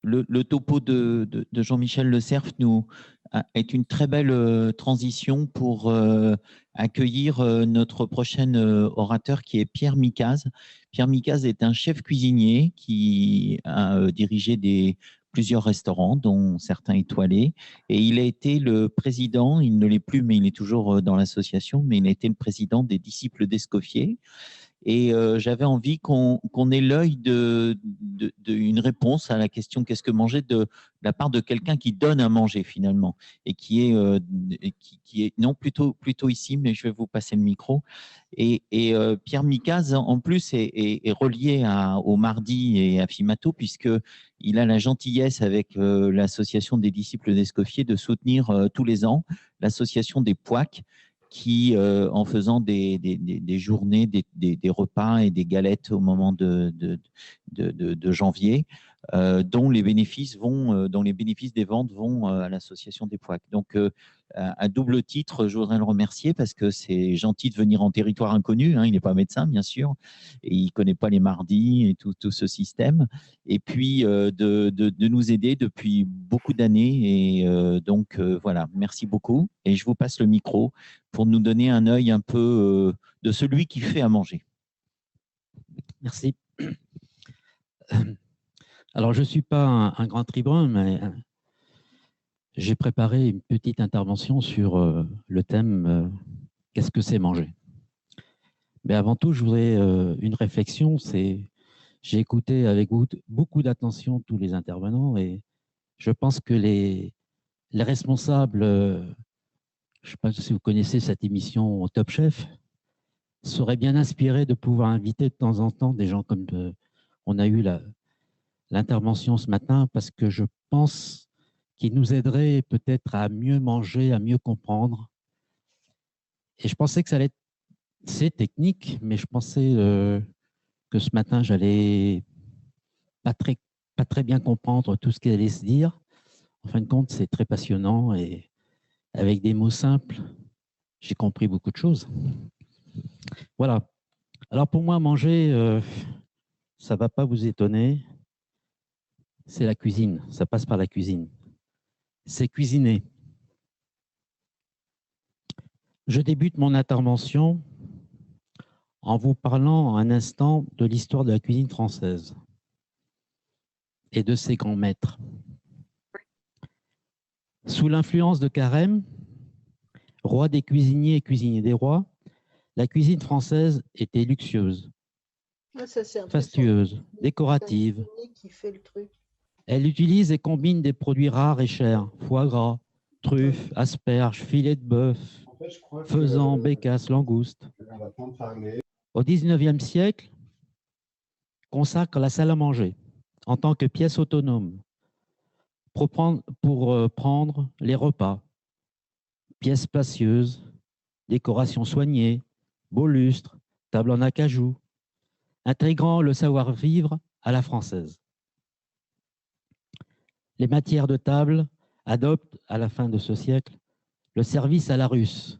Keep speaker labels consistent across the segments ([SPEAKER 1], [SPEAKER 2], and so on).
[SPEAKER 1] Le topo de Jean-Michel Le Cerf est une très belle transition pour accueillir notre prochain orateur qui est Pierre Micaz. Pierre Micaz est un chef cuisinier qui a dirigé plusieurs restaurants, dont certains étoilés, et il a été le président, il ne l'est plus, mais il est toujours dans l'association, mais il a été le président des disciples d'Escoffier. Et j'avais envie qu'on ait l'œil une réponse à la question qu'est-ce que manger de la part de quelqu'un qui donne à manger finalement et qui est non plutôt ici, mais je vais vous passer le micro. Et Pierre Micaz en plus est relié au Mardi et à Fimato puisqu'il a la gentillesse avec l'association des disciples d'Escoffier de soutenir tous les ans l'association des Pouacs qui, en faisant des journées, des repas et des galettes au moment de janvier, dont les bénéfices des ventes vont à l'association des Pouacs. Donc, à double titre, je voudrais le remercier parce que c'est gentil de venir en territoire inconnu. Hein, il n'est pas médecin, bien sûr, et il ne connaît pas les mardis et tout ce système. Et puis, de nous aider depuis beaucoup d'années. Et voilà, merci beaucoup. Et je vous passe le micro pour nous donner un œil un peu de celui qui fait à manger.
[SPEAKER 2] Merci. Alors, je ne suis pas un grand tribun, mais j'ai préparé une petite intervention sur le thème qu'est-ce que c'est manger? Mais avant tout, je voudrais une réflexion. J'ai écouté avec beaucoup d'attention tous les intervenants et je pense que les responsables, je ne sais pas si vous connaissez cette émission Top Chef, seraient bien inspirés de pouvoir inviter de temps en temps des gens comme on a eu l'intervention ce matin, parce que je pense qu'ils nous aideraient peut-être à mieux manger, à mieux comprendre. Et je pensais que ça allait être, c'est technique, mais je pensais que ce matin, j'allais pas très bien comprendre tout ce qui allait se dire. En fin de compte, c'est très passionnant et avec des mots simples, j'ai compris beaucoup de choses. Voilà. Alors pour moi, manger, ça ne va pas vous étonner. C'est la cuisine. Ça passe par la cuisine. C'est cuisiner. Je débute mon intervention en vous parlant un instant de l'histoire de la cuisine française et de ses grands maîtres. Sous l'influence de Carême, roi des cuisiniers et cuisinier des rois, la cuisine française était luxueuse, fastueuse, décorative. Elle utilise et combine des produits rares et chers, foie gras, truffes, asperges, filets de bœuf, faisans, bécasses, langoustes. Au XIXe siècle, consacre la salle à manger en tant que pièce autonome pour prendre les repas, pièce spacieuse, décoration soignée, beau lustre, table en acajou, intégrant le savoir-vivre à la française. Les matières de table adoptent, à la fin de ce siècle, le service à la russe,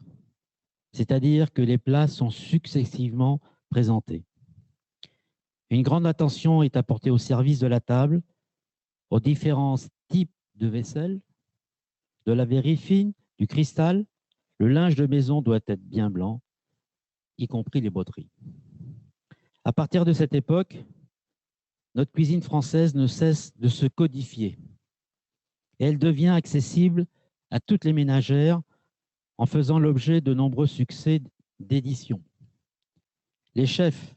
[SPEAKER 2] c'est-à-dire que les plats sont successivement présentés. Une grande attention est apportée au service de la table, aux différents types de vaisselle, de la verrie fine, du cristal. Le linge de maison doit être bien blanc, y compris les broderies. À partir de cette époque, notre cuisine française ne cesse de se codifier. Et elle devient accessible à toutes les ménagères en faisant l'objet de nombreux succès d'édition. Les chefs,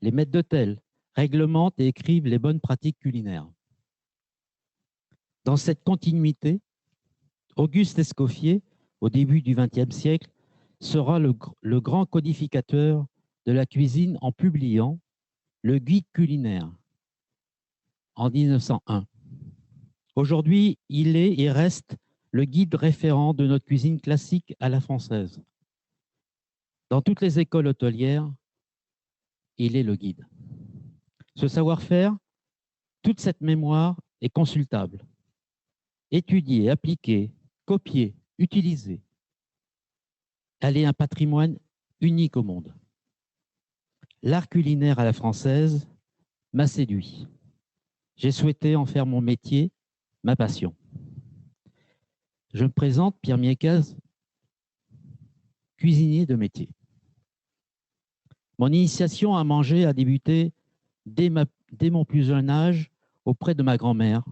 [SPEAKER 2] les maîtres d'hôtel réglementent et écrivent les bonnes pratiques culinaires. Dans cette continuité, Auguste Escoffier, au début du XXe siècle, sera le grand codificateur de la cuisine en publiant le Guide culinaire en 1901. Aujourd'hui, il est et reste le guide référent de notre cuisine classique à la française. Dans toutes les écoles hôtelières, il est le guide. Ce savoir-faire, toute cette mémoire est consultable, étudiée, appliquée, copiée, utilisée. Elle est un patrimoine unique au monde. L'art culinaire à la française m'a séduit. J'ai souhaité en faire mon métier, ma passion. Je me présente, Pierre Miécaz, cuisinier de métier. Mon initiation à manger a débuté dès mon plus jeune âge auprès de ma grand-mère,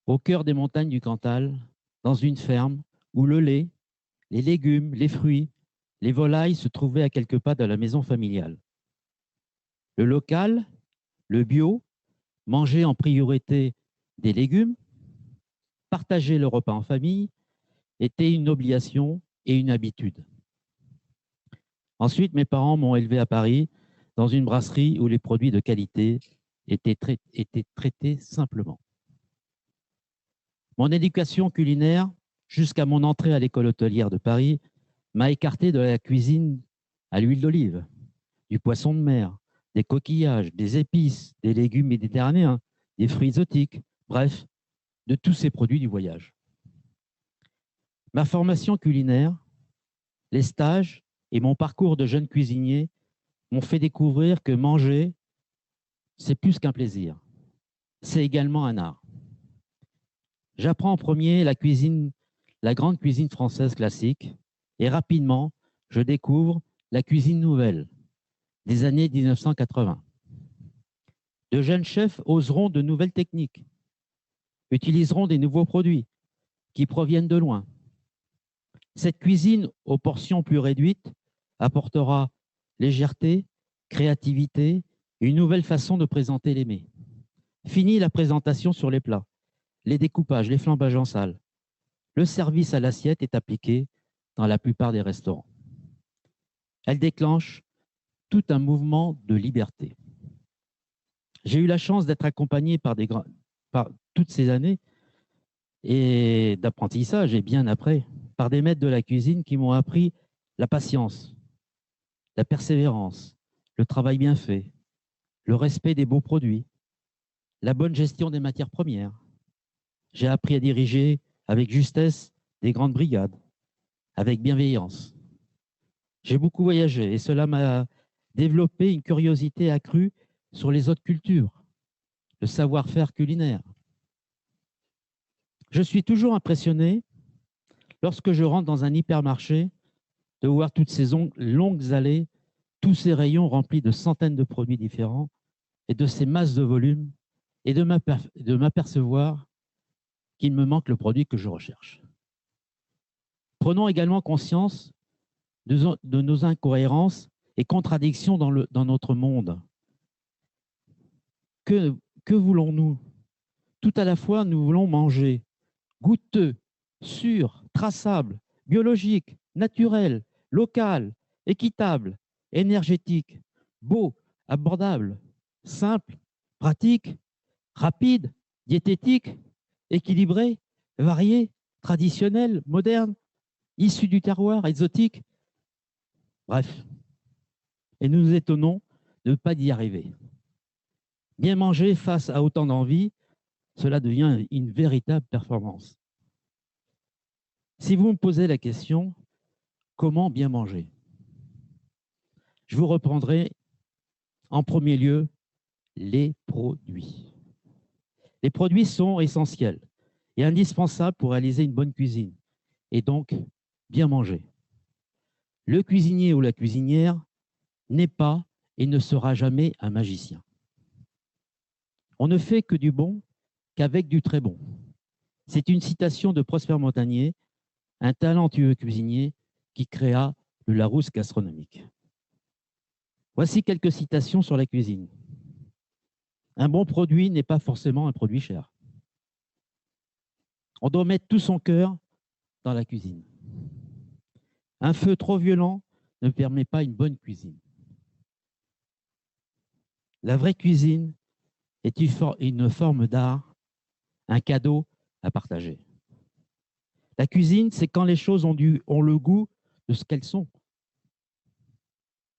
[SPEAKER 2] au cœur des montagnes du Cantal, dans une ferme où le lait, les légumes, les fruits, les volailles se trouvaient à quelques pas de la maison familiale. Le local, le bio, manger en priorité des légumes, partager le repas en famille, était une obligation et une habitude. Ensuite, mes parents m'ont élevé à Paris, dans une brasserie où les produits de qualité étaient traités simplement. Mon éducation culinaire, jusqu'à mon entrée à l'école hôtelière de Paris, m'a écarté de la cuisine à l'huile d'olive, du poisson de mer, des coquillages, des épices, des légumes méditerranéens, des fruits exotiques, bref, de tous ces produits du voyage. Ma formation culinaire, les stages et mon parcours de jeune cuisinier m'ont fait découvrir que manger, c'est plus qu'un plaisir, c'est également un art. J'apprends en premier la cuisine, la grande cuisine française classique, et rapidement, je découvre la cuisine nouvelle des années 1980. De jeunes chefs oseront de nouvelles techniques, utiliseront des nouveaux produits qui proviennent de loin. Cette cuisine aux portions plus réduites apportera légèreté, créativité, une nouvelle façon de présenter les mets. Fini la présentation sur les plats, les découpages, les flambages en salle. Le service à l'assiette est appliqué dans la plupart des restaurants. Elle déclenche tout un mouvement de liberté. J'ai eu la chance d'être accompagné par toutes ces années et d'apprentissage, et bien après, par des maîtres de la cuisine qui m'ont appris la patience, la persévérance, le travail bien fait, le respect des beaux produits, la bonne gestion des matières premières. J'ai appris à diriger avec justesse des grandes brigades, avec bienveillance. J'ai beaucoup voyagé et cela m'a développé une curiosité accrue sur les autres cultures, le savoir-faire culinaire. Je suis toujours impressionné lorsque je rentre dans un hypermarché de voir toutes ces longues allées, tous ces rayons remplis de centaines de produits différents et de ces masses de volume et de m'apercevoir qu'il me manque le produit que je recherche. Prenons également conscience de nos incohérences et contradictions dans notre monde. Que voulons-nous? Tout à la fois, nous voulons manger goûteux, sûr, traçable, biologique, naturel, local, équitable, énergétique, beau, abordable, simple, pratique, rapide, diététique, équilibré, varié, traditionnel, moderne, issu du terroir, exotique. Bref, et nous nous étonnons de ne pas y arriver. Bien manger face à autant d'envie, cela devient une véritable performance. Si vous me posez la question, comment bien manger? Je vous reprendrai en premier lieu les produits. Les produits sont essentiels et indispensables pour réaliser une bonne cuisine et donc bien manger. Le cuisinier ou la cuisinière n'est pas et ne sera jamais un magicien. On ne fait que du bon qu'avec du très bon. C'est une citation de Prosper Montagnier, un talentueux cuisinier qui créa le Larousse gastronomique. Voici quelques citations sur la cuisine. Un bon produit n'est pas forcément un produit cher. On doit mettre tout son cœur dans la cuisine. Un feu trop violent ne permet pas une bonne cuisine. La vraie cuisine est une forme d'art, un cadeau à partager. La cuisine, c'est quand les choses ont le goût de ce qu'elles sont.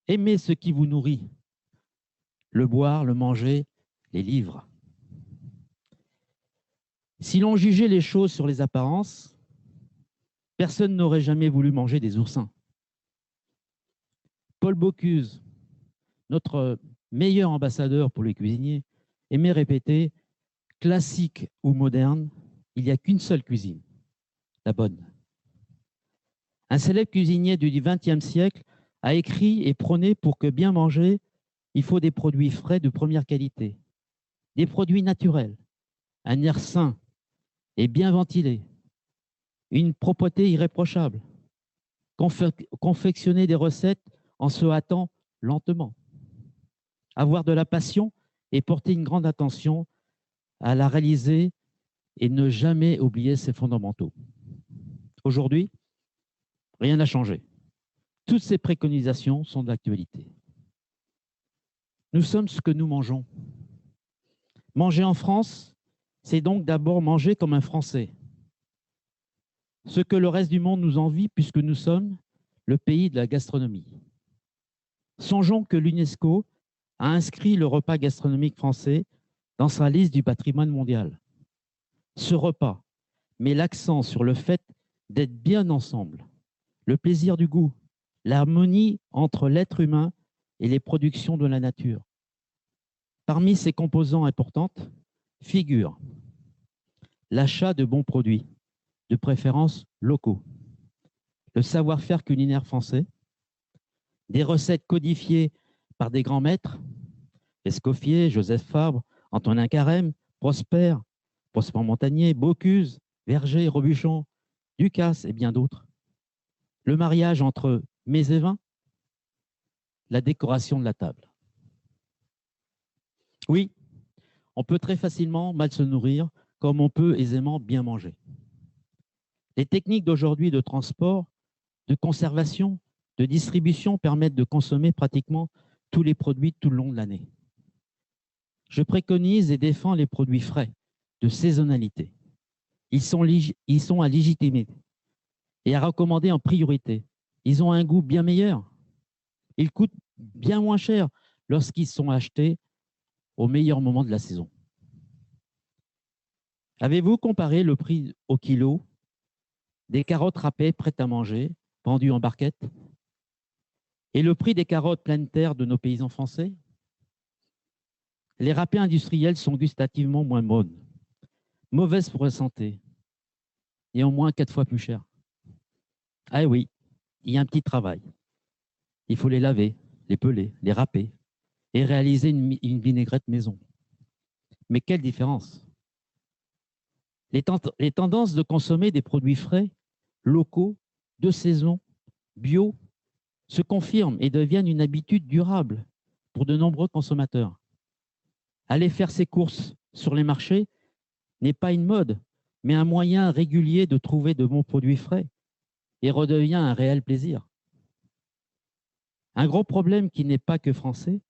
[SPEAKER 2] Aimez ce qui vous nourrit, le boire, le manger, les livres. Si l'on jugeait les choses sur les apparences, personne n'aurait jamais voulu manger des oursins. Paul Bocuse, notre meilleur ambassadeur pour les cuisiniers, aimait répéter classique ou moderne, il n'y a qu'une seule cuisine, la bonne. Un célèbre cuisinier du XXe siècle a écrit et prôné pour que bien manger, il faut des produits frais de première qualité, des produits naturels, un air sain et bien ventilé, une propreté irréprochable, confectionner des recettes en se hâtant lentement, avoir de la passion et porter une grande attention à la réaliser et ne jamais oublier ses fondamentaux. Aujourd'hui, rien n'a changé. Toutes ces préconisations sont d'actualité. Nous sommes ce que nous mangeons. Manger en France, c'est donc d'abord manger comme un Français. Ce que le reste du monde nous envie puisque nous sommes le pays de la gastronomie. Songeons que l'UNESCO a inscrit le repas gastronomique français dans sa liste du patrimoine mondial. Ce repas met l'accent sur le fait d'être bien ensemble, le plaisir du goût, l'harmonie entre l'être humain et les productions de la nature. Parmi ces composants importantes figurent l'achat de bons produits, de préférence locaux, le savoir-faire culinaire français, des recettes codifiées par des grands maîtres, Escoffier, Joseph Fabre, Antonin Carême, Prosper Montagnier, Bocuse, Verger, Robuchon, Ducasse et bien d'autres. Le mariage entre mets et vins, la décoration de la table. Oui, on peut très facilement mal se nourrir, comme on peut aisément bien manger. Les techniques d'aujourd'hui de transport, de conservation, de distribution permettent de consommer pratiquement tous les produits tout le long de l'année. Je préconise et défends les produits frais, de saisonnalité. Ils sont à légitimer et à recommander en priorité. Ils ont un goût bien meilleur. Ils coûtent bien moins cher lorsqu'ils sont achetés au meilleur moment de la saison. Avez-vous comparé le prix au kilo des carottes râpées prêtes à manger, vendues en barquette, et le prix des carottes pleines terre de nos paysans français? Les râpés industriels sont gustativement moins bonnes, mauvaises pour la santé, et au moins 4 fois plus chères. Ah oui, il y a un petit travail. Il faut les laver, les peler, les râper et réaliser une vinaigrette maison. Mais quelle différence! Les tendances de consommer des produits frais, locaux, de saison, bio, se confirment et deviennent une habitude durable pour de nombreux consommateurs. Aller faire ses courses sur les marchés n'est pas une mode, mais un moyen régulier de trouver de bons produits frais et redevient un réel plaisir. Un gros problème qui n'est pas que français,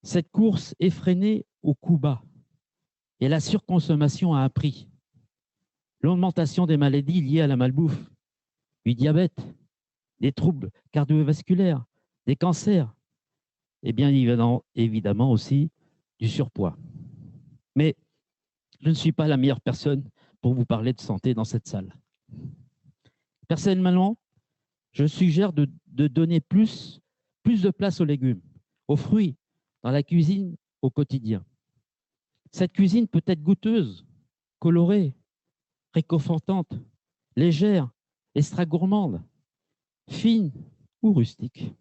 [SPEAKER 2] cette course effrénée au coût bas et la surconsommation à un prix. L'augmentation des maladies liées à la malbouffe, du diabète, des troubles cardiovasculaires, des cancers et bien évidemment aussi du surpoids. Mais je ne suis pas la meilleure personne pour vous parler de santé dans cette salle. Personnellement, je suggère de donner plus de place aux légumes, aux fruits, dans la cuisine au quotidien. Cette cuisine peut être goûteuse, colorée, réconfortante, légère, extra gourmande, fine ou rustique.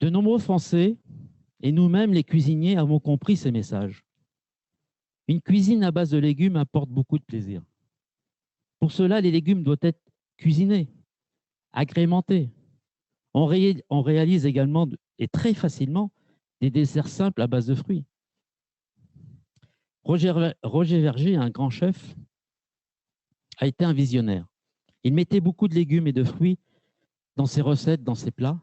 [SPEAKER 2] De nombreux Français, et nous-mêmes les cuisiniers, avons compris ces messages. Une cuisine à base de légumes apporte beaucoup de plaisir. Pour cela, les légumes doivent être cuisinés, agrémentés. On réalise également, et très facilement, des desserts simples à base de fruits. Roger Verger, un grand chef, a été un visionnaire. Il mettait beaucoup de légumes et de fruits dans ses recettes, dans ses plats.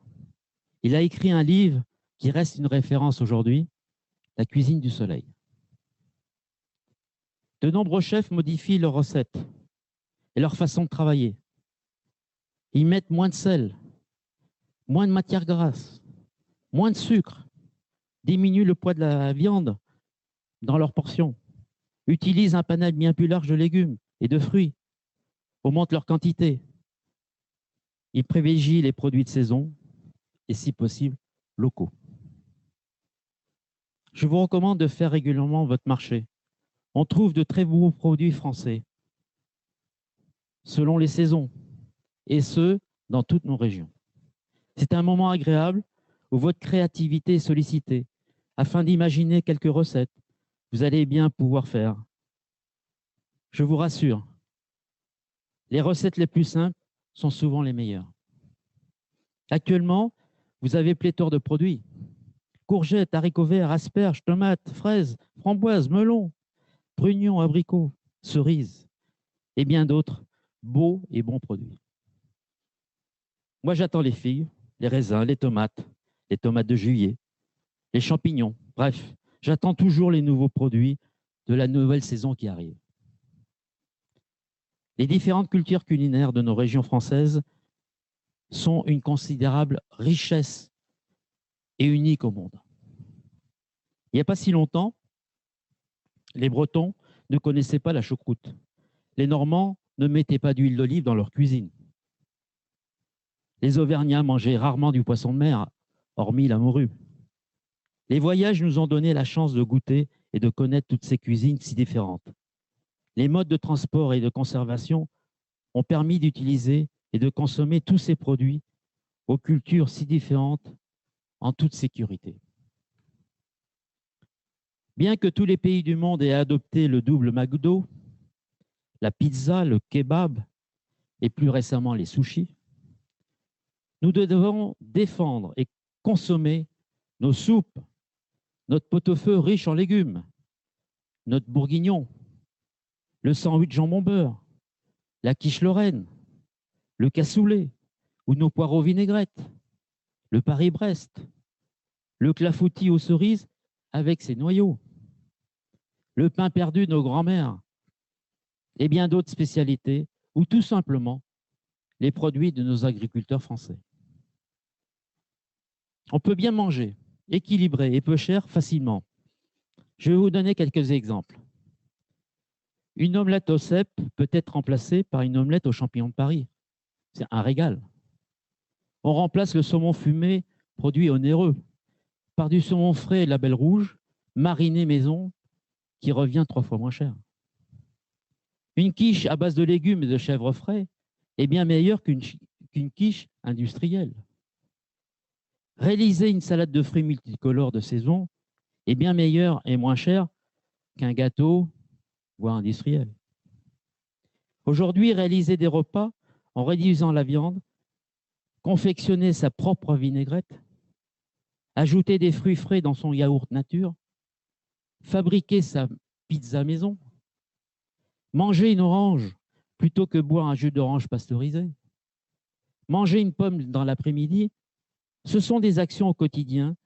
[SPEAKER 2] Il a écrit un livre qui reste une référence aujourd'hui, La cuisine du soleil. De nombreux chefs modifient leurs recettes et leur façon de travailler. Ils mettent moins de sel, moins de matière grasse, moins de sucre, diminuent le poids de la viande dans leurs portions, utilisent un panel bien plus large de légumes et de fruits, augmentent leur quantité. Ils privilégient les produits de saison et, si possible, locaux. Je vous recommande de faire régulièrement votre marché. On trouve de très beaux produits français, selon les saisons, et ce, dans toutes nos régions. C'est un moment agréable où votre créativité est sollicitée afin d'imaginer quelques recettes que vous allez bien pouvoir faire. Je vous rassure, les recettes les plus simples sont souvent les meilleures. Actuellement, vous avez pléthore de produits. Courgettes, haricots verts, asperges, tomates, fraises, framboises, melons, prugnons, abricots, cerises et bien d'autres beaux et bons produits. Moi, j'attends les figues, les raisins, les tomates de juillet, les champignons. Bref, j'attends toujours les nouveaux produits de la nouvelle saison qui arrive. Les différentes cultures culinaires de nos régions françaises sont une considérable richesse et unique au monde. Il n'y a pas si longtemps, les Bretons ne connaissaient pas la choucroute. Les Normands ne mettaient pas d'huile d'olive dans leur cuisine. Les Auvergnats mangeaient rarement du poisson de mer, hormis la morue. Les voyages nous ont donné la chance de goûter et de connaître toutes ces cuisines si différentes. Les modes de transport et de conservation ont permis d'utiliser et de consommer tous ces produits aux cultures si différentes en toute sécurité. Bien que tous les pays du monde aient adopté le double McDo, la pizza, le kebab et plus récemment les sushis, nous devons défendre et consommer nos soupes, notre pot-au-feu riche en légumes, notre bourguignon, le sandwich jambon beurre, la quiche lorraine, le cassoulet ou nos poireaux vinaigrettes, le Paris-Brest, le clafoutis aux cerises avec ses noyaux, le pain perdu de nos grands-mères et bien d'autres spécialités ou tout simplement les produits de nos agriculteurs français. On peut bien manger, équilibré et peu cher facilement. Je vais vous donner quelques exemples. Une omelette au cèpe peut être remplacée par une omelette aux champignons de Paris. C'est un régal. On remplace le saumon fumé produit onéreux par du saumon frais et label rouge, mariné maison, qui revient 3 fois moins cher. Une quiche à base de légumes et de chèvre frais est bien meilleure qu'une quiche industrielle. Réaliser une salade de fruits multicolores de saison est bien meilleur et moins cher qu'un gâteau, voire industriel. Aujourd'hui, réaliser des repas en réduisant la viande, confectionner sa propre vinaigrette, ajouter des fruits frais dans son yaourt nature, fabriquer sa pizza maison, manger une orange plutôt que boire un jus d'orange pasteurisé, manger une pomme dans l'après-midi, ce sont des actions au quotidien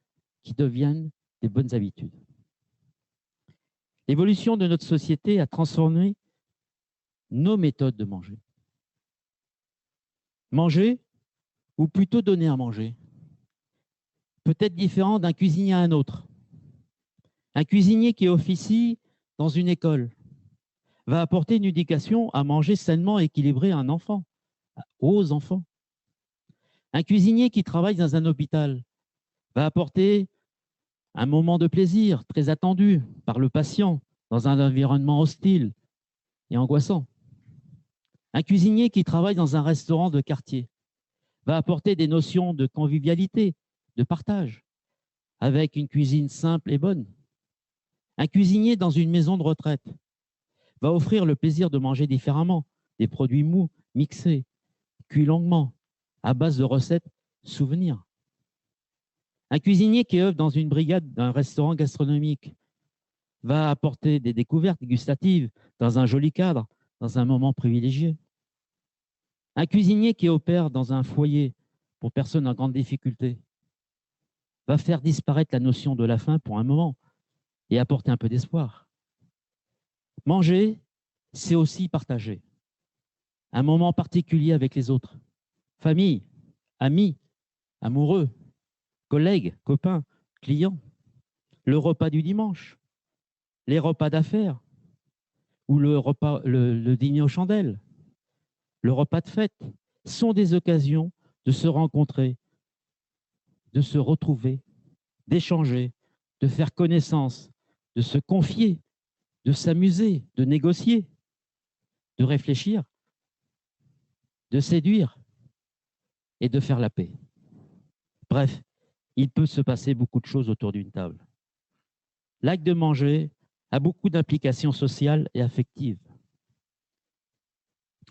[SPEAKER 2] qui deviennent des bonnes habitudes. L'évolution de notre société a transformé nos méthodes de manger. Manger, ou plutôt donner à manger, peut être différent d'un cuisinier à un autre. Un cuisinier qui officie dans une école va apporter une éducation à manger sainement équilibrée à un enfant, aux enfants. Un cuisinier qui travaille dans un hôpital va apporter un moment de plaisir très attendu par le patient dans un environnement hostile et angoissant. Un cuisinier qui travaille dans un restaurant de quartier va apporter des notions de convivialité, de partage, avec une cuisine simple et bonne. Un cuisinier dans une maison de retraite va offrir le plaisir de manger différemment, des produits mous, mixés, cuits longuement, à base de recettes souvenirs. Un cuisinier qui œuvre dans une brigade d'un restaurant gastronomique va apporter des découvertes gustatives dans un joli cadre, dans un moment privilégié. Un cuisinier qui opère dans un foyer pour personnes en grande difficulté va faire disparaître la notion de la faim pour un moment et apporter un peu d'espoir. Manger, c'est aussi partager un moment particulier avec les autres. Famille, amis, amoureux, collègues, copains, clients. Le repas du dimanche, les repas d'affaires ou le dîner aux chandelles, le repas de fête sont des occasions de se rencontrer, de se retrouver, d'échanger, de faire connaissance, de se confier, de s'amuser, de négocier, de réfléchir, de séduire et de faire la paix. Bref, il peut se passer beaucoup de choses autour d'une table. L'acte de manger a beaucoup d'implications sociales et affectives.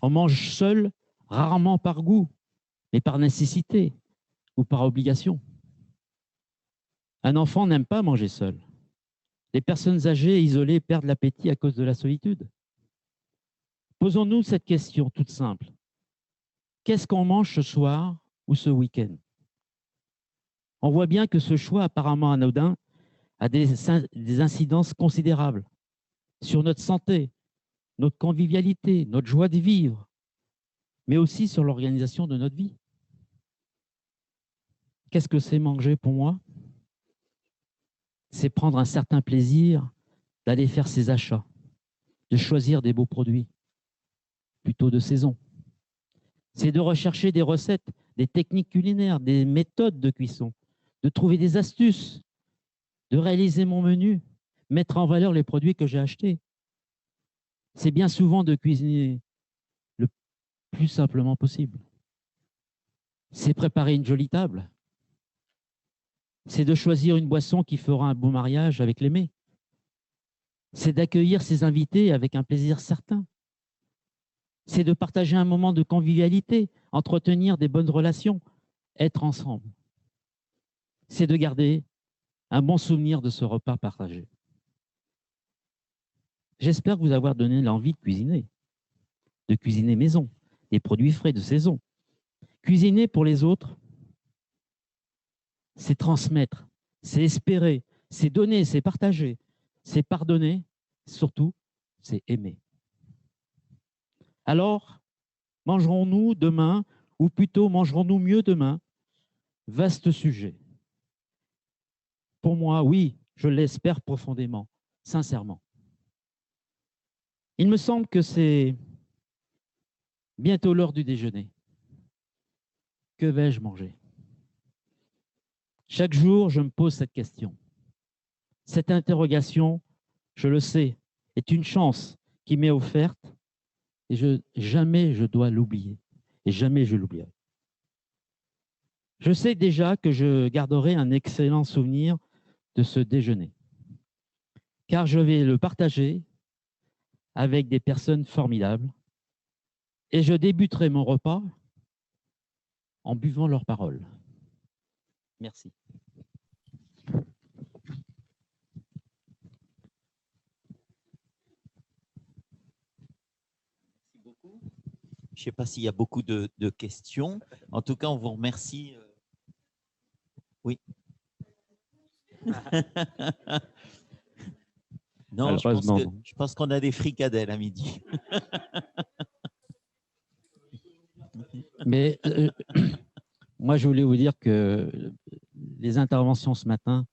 [SPEAKER 2] On mange seul, rarement par goût, mais par nécessité ou par obligation. Un enfant n'aime pas manger seul. Les personnes âgées et isolées perdent l'appétit à cause de la solitude. Posons-nous cette question toute simple. Qu'est-ce qu'on mange ce soir ou ce week-end? On voit bien que ce choix apparemment anodin a des incidences considérables sur notre santé, notre convivialité, notre joie de vivre, mais aussi sur l'organisation de notre vie. Qu'est-ce que c'est manger pour moi? C'est prendre un certain plaisir d'aller faire ses achats, de choisir des beaux produits, plutôt de saison. C'est de rechercher des recettes, des techniques culinaires, des méthodes de cuisson, de trouver des astuces, de réaliser mon menu, mettre en valeur les produits que j'ai achetés. C'est bien souvent de cuisiner le plus simplement possible. C'est préparer une jolie table. C'est de choisir une boisson qui fera un beau mariage avec l'aimé. C'est d'accueillir ses invités avec un plaisir certain. C'est de partager un moment de convivialité, entretenir des bonnes relations, être ensemble. C'est de garder un bon souvenir de ce repas partagé. J'espère vous avoir donné l'envie de cuisiner maison, des produits frais de saison. Cuisiner pour les autres, c'est transmettre, c'est espérer, c'est donner, c'est partager, c'est pardonner, surtout, c'est aimer. Alors, mangerons-nous demain, ou plutôt mangerons-nous mieux demain? Vaste sujet. Pour moi, oui, je l'espère profondément, sincèrement. Il me semble que c'est bientôt l'heure du déjeuner. Que vais-je manger? Chaque jour, je me pose cette question. Cette interrogation, je le sais, est une chance qui m'est offerte et jamais je dois l'oublier. Et jamais je l'oublierai. Je sais déjà que je garderai un excellent souvenir de ce déjeuner, car je vais le partager avec des personnes formidables et je débuterai mon repas en buvant leurs paroles. Merci.
[SPEAKER 1] Je ne sais pas s'il y a beaucoup de questions. En tout cas, on vous remercie. Oui. Non, je pense qu'on a des fricadelles à midi.
[SPEAKER 2] Mais moi, je voulais vous dire que les interventions ce matin,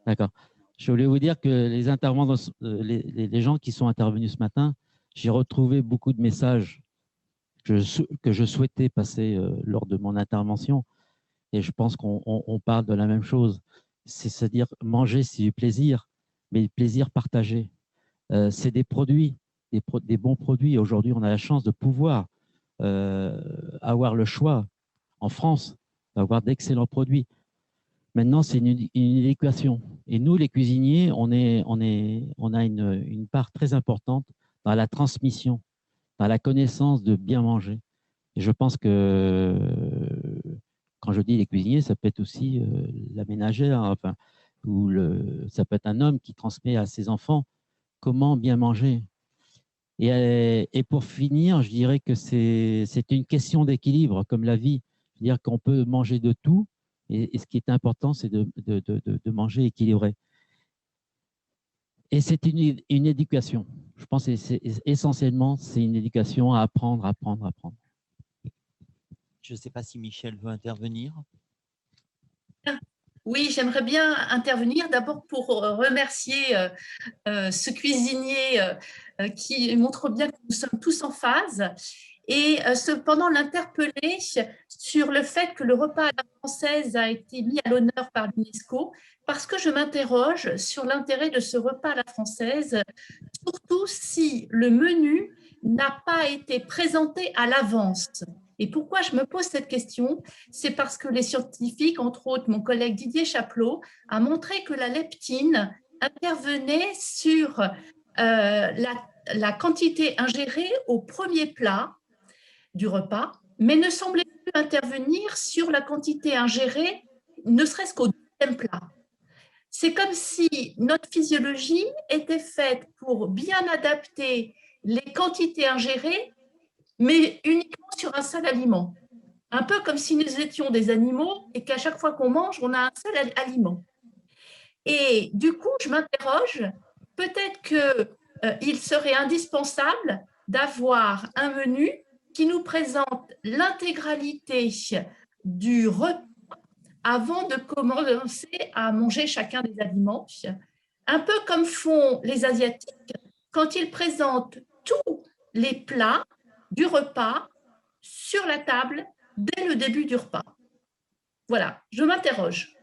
[SPEAKER 2] D'accord. Je voulais vous dire que les intervenants, les gens qui sont intervenus ce matin, j'ai retrouvé beaucoup de messages que je souhaitais passer lors de mon intervention. Et je pense qu'on parle de la même chose. C'est-à-dire manger, c'est du plaisir, mais le plaisir partagé. C'est des produits, des bons produits. Aujourd'hui, on a la chance de pouvoir avoir le choix en France d'avoir d'excellents produits. Maintenant, c'est une éducation. Et nous, les cuisiniers, on a une part très importante dans la transmission, dans la connaissance de bien manger. Et je pense que quand je dis les cuisiniers, ça peut être aussi la ménagère, enfin, ou ça peut être un homme qui transmet à ses enfants comment bien manger. Et pour finir, je dirais que c'est une question d'équilibre, comme la vie. C'est-à-dire qu'on peut manger de tout, et ce qui est important, c'est de manger équilibré. Et c'est une éducation. Je pense que essentiellement, c'est une éducation à apprendre.
[SPEAKER 1] Je ne sais pas si Michel veut intervenir.
[SPEAKER 3] Oui, j'aimerais bien intervenir d'abord pour remercier ce cuisinier qui montre bien que nous sommes tous en phase et cependant l'interpeller sur le fait que le repas à la française a été mis à l'honneur par l'UNESCO, parce que je m'interroge sur l'intérêt de ce repas à la française, surtout si le menu n'a pas été présenté à l'avance. Et pourquoi je me pose cette question? C'est parce que les scientifiques, entre autres mon collègue Didier Chaplot, a montré que la leptine intervenait sur la quantité ingérée au premier plat du repas, mais ne semblait plus intervenir sur la quantité ingérée, ne serait-ce qu'au deuxième plat. C'est comme si notre physiologie était faite pour bien adapter les quantités ingérées, mais uniquement sur un seul aliment. Un peu comme si nous étions des animaux et qu'à chaque fois qu'on mange, on a un seul aliment. Et du coup, je m'interroge, peut-être qu'il serait indispensable d'avoir un menu qui nous présente l'intégralité du repas avant de commencer à manger chacun des aliments, un peu comme font les Asiatiques quand ils présentent tous les plats du repas sur la table dès le début du repas. Voilà, je m'interroge.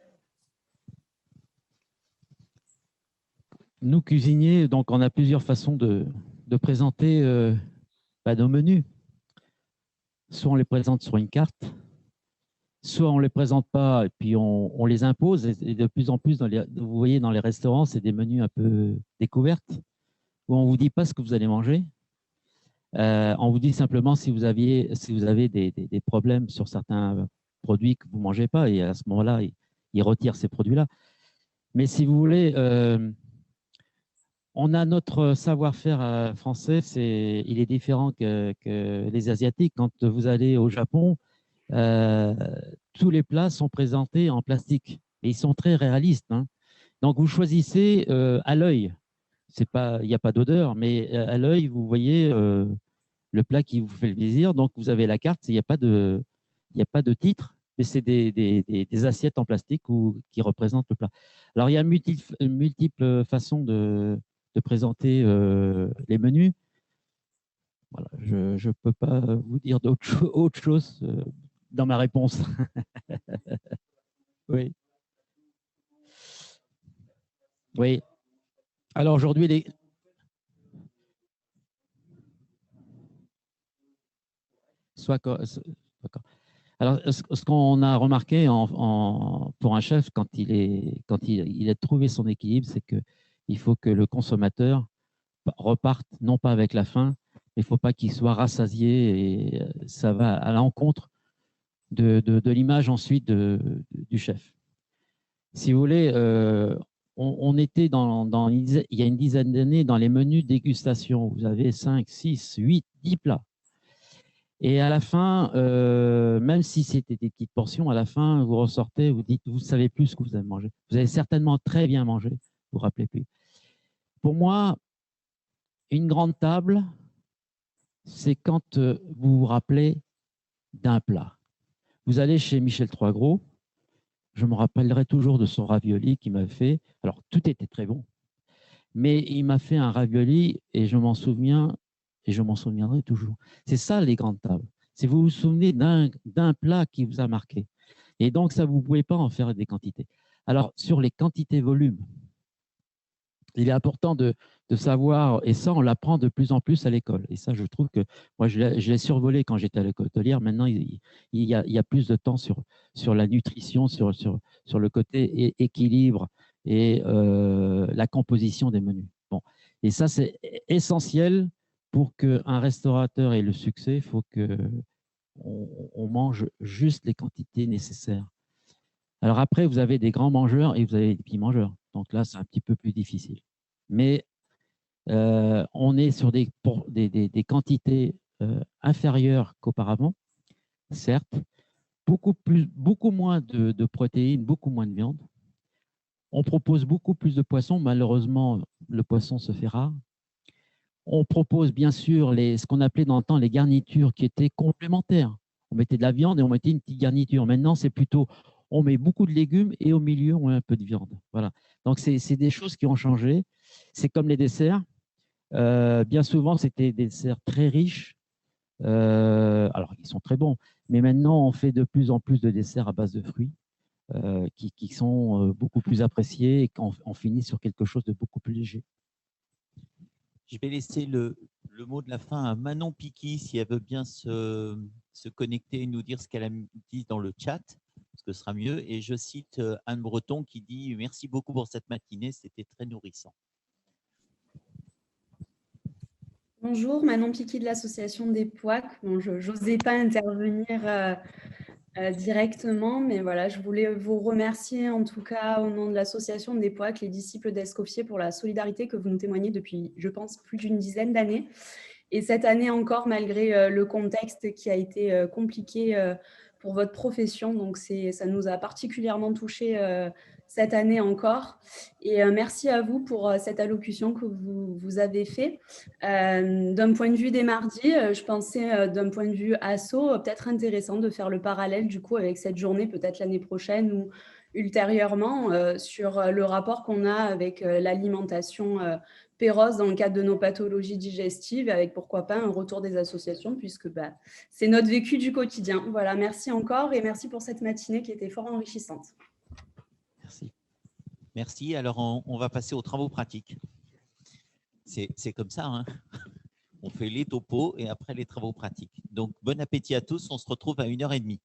[SPEAKER 2] Nous, cuisiniers, donc, on a plusieurs façons de présenter nos menus. Soit on les présente sur une carte, soit on ne les présente pas et puis on les impose. Et de plus en plus, vous voyez, dans les restaurants, c'est des menus un peu découvertes où on ne vous dit pas ce que vous allez manger. On vous dit simplement si vous avez des problèmes sur certains produits que vous ne mangez pas, et à ce moment-là, ils retirent ces produits-là. Mais si vous voulez, on a notre savoir-faire français, il est différent que les Asiatiques. Quand vous allez au Japon, tous les plats sont présentés en plastique et ils sont très réalistes, hein. Donc, vous choisissez à l'œil. Il n'y a pas d'odeur, mais à l'œil, vous voyez le plat qui vous fait le plaisir. Donc, vous avez la carte, il n'y a pas de titre, mais c'est des assiettes en plastique qui représentent le plat. Alors, il y a multiples façons de présenter les menus. Voilà, je ne peux pas vous dire autre chose dans ma réponse. Oui. Oui. Alors, aujourd'hui, Alors, ce qu'on a remarqué pour un chef, quand il a trouvé son équilibre, c'est qu'il faut que le consommateur reparte, non pas avec la faim, mais il ne faut pas qu'il soit rassasié, et ça va à l'encontre de l'image ensuite du chef. Si vous voulez, on était il y a une dizaine d'années dans les menus dégustation. Vous avez 5, 6, 8, 10 plats. Et à la fin, même si c'était des petites portions, à la fin, vous ressortez, vous dites, vous ne savez plus ce que vous avez mangé. Vous avez certainement très bien mangé, vous ne vous rappelez plus. Pour moi, une grande table, c'est quand vous vous rappelez d'un plat. Vous allez chez Michel Troisgros, je me rappellerai toujours de son ravioli qu'il m'a fait. Alors, tout était très bon, mais il m'a fait un ravioli et je m'en souviens et je m'en souviendrai toujours. C'est ça, les grandes tables. C'est vous vous souvenez d'un plat qui vous a marqué. Et donc, ça, vous ne pouvez pas en faire des quantités. Alors, sur les quantités volumes, il est important de savoir, et ça, on l'apprend de plus en plus à l'école. Et ça, je trouve que, moi, je l'ai survolé quand j'étais à l'école hôtelière. Maintenant, il y a plus de temps sur la nutrition, sur le côté équilibre et la composition des menus. Bon. Et ça, c'est essentiel pour qu'un restaurateur ait le succès. Il faut qu'on mange juste les quantités nécessaires. Alors après, vous avez des grands mangeurs et vous avez des petits mangeurs. Donc là, c'est un petit peu plus difficile. Mais on est sur des quantités inférieures qu'auparavant, certes, beaucoup moins de protéines, beaucoup moins de viande. On propose beaucoup plus de poissons. Malheureusement, le poisson se fait rare. On propose bien sûr ce qu'on appelait dans le temps les garnitures qui étaient complémentaires. On mettait de la viande et on mettait une petite garniture. Maintenant, c'est plutôt, on met beaucoup de légumes et au milieu, on met un peu de viande. Voilà. Donc, c'est des choses qui ont changé. C'est comme les desserts. Bien souvent, c'était des desserts très riches, Alors, ils sont très bons, mais maintenant, on fait de plus en plus de desserts à base de fruits qui sont beaucoup plus appréciés et qu'on finit sur quelque chose de beaucoup plus léger.
[SPEAKER 1] Je vais laisser le mot de la fin à Manon Piqui, si elle veut bien se connecter et nous dire ce qu'elle a dit dans le chat, parce que ce sera mieux. Et je cite Anne Breton qui dit « Merci beaucoup pour cette matinée, c'était très nourrissant ».
[SPEAKER 4] Bonjour, Manon Piqui de l'association des POAC. Bon, je n'osais pas intervenir directement, mais voilà, je voulais vous remercier en tout cas au nom de l'association des POAC, les disciples d'Escoffier, pour la solidarité que vous nous témoignez depuis, je pense, plus d'une dizaine d'années. Et cette année encore, malgré le contexte qui a été compliqué pour votre profession, donc ça nous a particulièrement touchés cette année encore. Et merci à vous pour cette allocution que vous avez fait. D'un point de vue des mardis, je pensais d'un point de vue asso, peut-être intéressant de faire le parallèle du coup avec cette journée, peut-être l'année prochaine ou ultérieurement, sur le rapport qu'on a avec l'alimentation pérosse dans le cadre de nos pathologies digestives, avec pourquoi pas un retour des associations, puisque c'est notre vécu du quotidien. Voilà, merci encore et merci pour cette matinée qui était fort enrichissante.
[SPEAKER 1] Merci. Merci. Alors, on va passer aux travaux pratiques. C'est comme ça, hein. On fait les topos et après les travaux pratiques. Donc, bon appétit à tous. On se retrouve à 1h30.